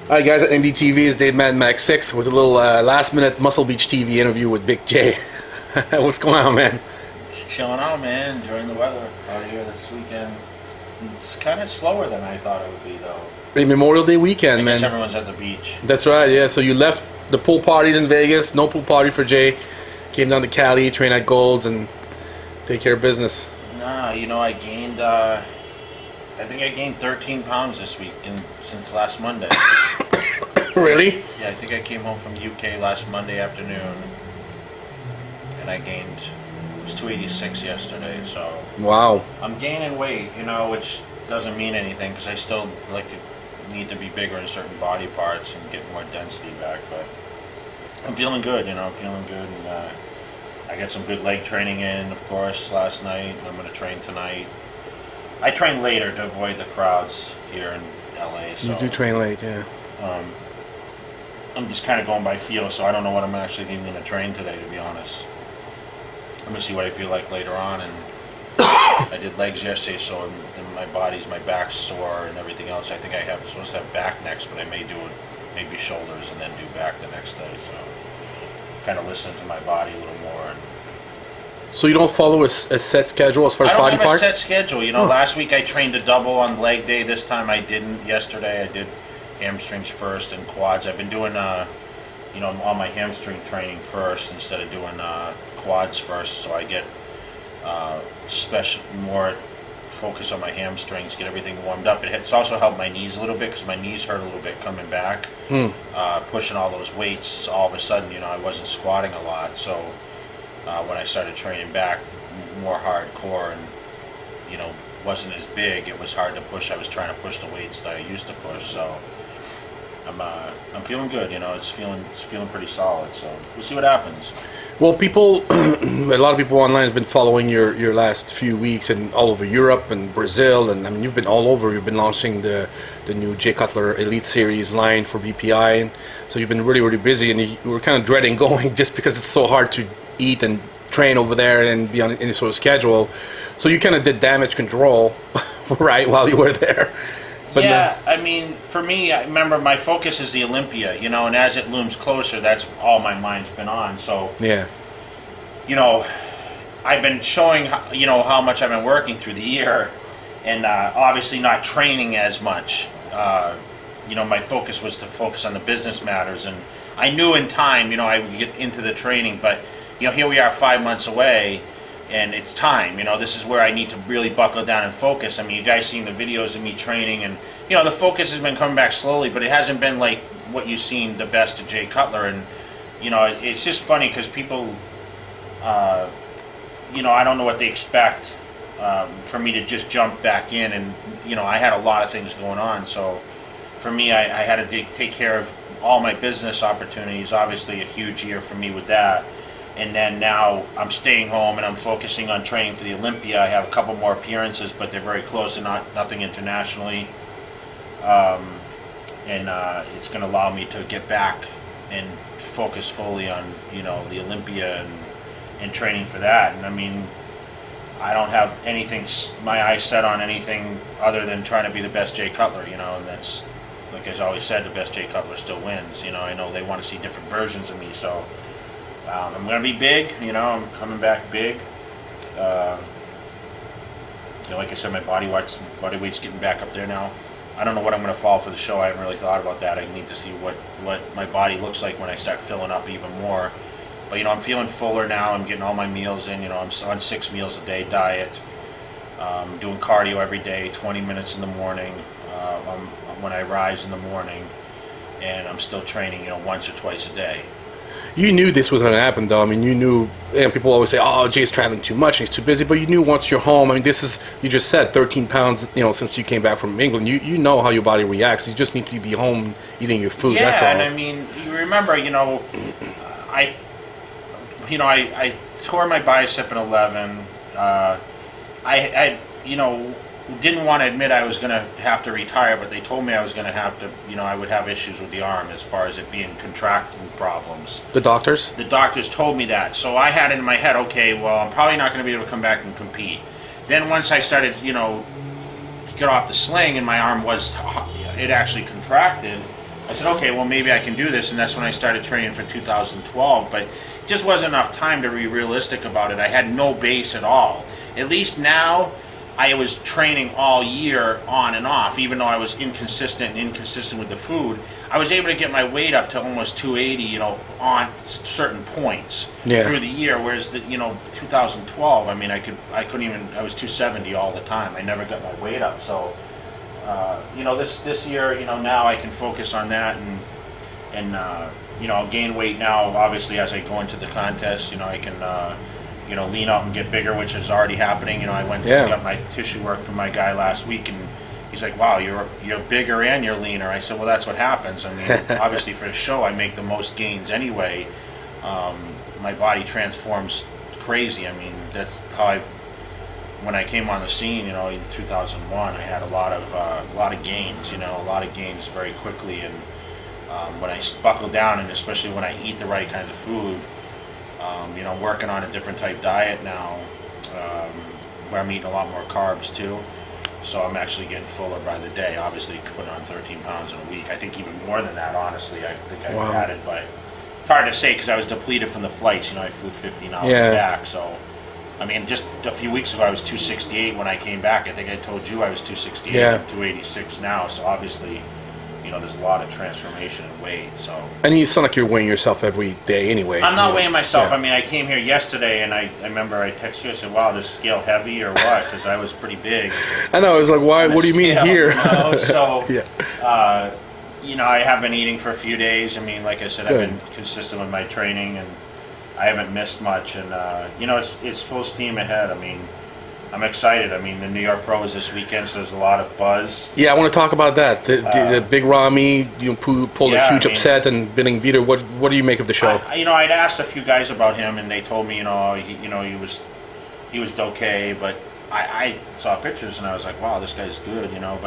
Hi guys, at MDTV is Dave Mad Max 6 with a little last-minute Muscle Beach TV interview with Big J. What's going on, man? Just chilling out, man. Enjoying the weather out here this weekend. It's kind of slower than I thought it would be, though. Memorial Day weekend, I guess man. everyone's at the beach. That's right, yeah. So you left the pool parties in Vegas, no pool party for Jay. Came down to Cali, train at Gold's, and take care of business. Nah, I gained, I think I gained 13 pounds this week since last Monday. Really? Yeah, I think I came home from UK last Monday afternoon, and I gained, it was 286 yesterday, so. Wow. I'm gaining weight, which doesn't mean anything, because I still, need to be bigger in certain body parts and get more density back, but I'm feeling good, I'm feeling good, and I got some good leg training in, of course, last night. I'm going to train tonight. I train later to avoid the crowds here in LA. So, you do train late, yeah. I'm just kind of going by feel, so I don't know what I'm actually even going to train today, to be honest. I'm going to see what I feel like later on, and I did legs yesterday, so my back's sore and everything else. I think supposed to have back next, but I may do it, maybe shoulders, and then do back the next day, so kind of listen to my body a little more. So you don't follow a set schedule as far as body part? I don't have a set schedule. Last week I trained a double on leg day. This time I didn't. Yesterday I did hamstrings first and quads. I've been doing, all my hamstring training first instead of doing quads first, so I get more focus on my hamstrings, get everything warmed up. It's also helped my knees a little bit because my knees hurt a little bit coming back. Pushing all those weights, all of a sudden, I wasn't squatting a lot, so when I started training back more hardcore and wasn't as big, it was hard to push. I was trying to push the weights that I used to push, so I'm feeling good. It's feeling pretty solid. So we'll see what happens. Well, a lot of people online have been following your last few weeks and all over Europe and Brazil, and I mean you've been all over. You've been launching the new J Cutler Elite Series line for BPI, and so you've been really, really busy, and you were kind of dreading going just because it's so hard to eat and train over there and be on any sort of schedule. So you kind of did damage control, right, while you were there. But yeah, I mean, for me, I remember my focus is the Olympia, and as it looms closer, that's all my mind's been on. So, yeah, I've been showing, how much I've been working through the year, and obviously not training as much. My focus was to focus on the business matters, and I knew in time, I would get into the training, but, here we are 5 months away, and it's time. This is where I need to really buckle down and focus. I mean, you guys seen the videos of me training, and the focus has been coming back slowly, but it hasn't been like what you've seen the best of Jay Cutler. And it's just funny because people, I don't know what they expect for me to just jump back in, and I had a lot of things going on. So for me, I had to take care of all my business opportunities. Obviously, a huge year for me with that. And then now I'm staying home and I'm focusing on training for the Olympia. I have a couple more appearances, but they're very close and nothing internationally. It's going to allow me to get back and focus fully on, the Olympia and training for that. And I mean, I don't have my eyes set on anything other than trying to be the best Jay Cutler, and that's, like I always said, the best Jay Cutler still wins. I know they want to see different versions of me, so I'm going to be big, I'm coming back big. Like I said, my body weight's getting back up there now. I don't know what I'm going to fall for the show. I haven't really thought about that. I need to see what my body looks like when I start filling up even more. But, I'm feeling fuller now. I'm getting all my meals in. I'm on 6 meals a day diet. Doing cardio every day, 20 minutes in the morning when I rise in the morning. And I'm still training, once or twice a day. You knew this was going to happen, though. I mean, you knew, people always say, oh, Jay's traveling too much, he's too busy, but you knew once you're home, I mean, this is, you just said 13 pounds, since you came back from England, you know how your body reacts. You just need to be home eating your food, that's all. Yeah, and I mean, you remember, I tore my bicep in 11. I didn't want to admit I was going to have to retire, but they told me I was going to have to, I would have issues with the arm as far as it being contracting problems. The doctors? The doctors told me that. So I had it in my head, okay, well, I'm probably not going to be able to come back and compete. Then once I started, to get off the sling and my arm it actually contracted, I said, okay, well, maybe I can do this, and that's when I started training for 2012, but it just wasn't enough time to be realistic about it. I had no base at all. At least now, I was training all year on and off, even though I was inconsistent with the food. I was able to get my weight up to almost 280, you know, on certain points through the year. Whereas the, you know, 2012, I mean, I couldn't even. I was 270 all the time. I never got my weight up. So, you know, this year, you know, now I can focus on that and you know, gain weight now. Obviously, as I go into the contest, you know, I can. You know, lean out and get bigger, which is already happening. You know, I went and got my tissue work from my guy last week, and he's like, "Wow, you're bigger and you're leaner." I said, "Well, that's what happens. I mean, obviously for a show, I make the most gains anyway. My body transforms crazy. I mean, that's how when I came on the scene, you know, in 2001, I had a lot of gains. You know, a lot of gains very quickly, and when I buckle down, and especially when I eat the right kind of food. You know, working on a different type diet now, where I'm eating a lot more carbs too. So I'm actually getting fuller by the day. Obviously, putting on 13 pounds in a week. I think even more than that, honestly. I think I've added, but it's hard to say because I was depleted from the flights. You know, I flew 15 hours back. So, I mean, just a few weeks ago, I was 268 when I came back. I think I told you I was 268. I'm 286 now. So obviously, you know, there's a lot of transformation in weight. So. And you sound like you're weighing yourself every day anyway. I'm not weighing myself. I mean, I came here yesterday, and I remember I texted you. I said, "Wow, this scale heavy or what?" Because I was pretty big. I know. I was like, "Why? What do you mean here?" You know? So, you know, I have been eating for a few days. I mean, like I said, I've been consistent with my training, and I haven't missed much. And you know, it's full steam ahead. I mean. I'm excited. I mean, the New York Pro is this weekend, so there's a lot of buzz. Yeah, I want to talk about that. The Big Ramy, you pulled a huge upset, and Billing Vito. What do you make of the show? You know, I'd asked a few guys about him, and they told me, you know, he was okay, but I saw pictures and I was like, wow, this guy's good, you know. But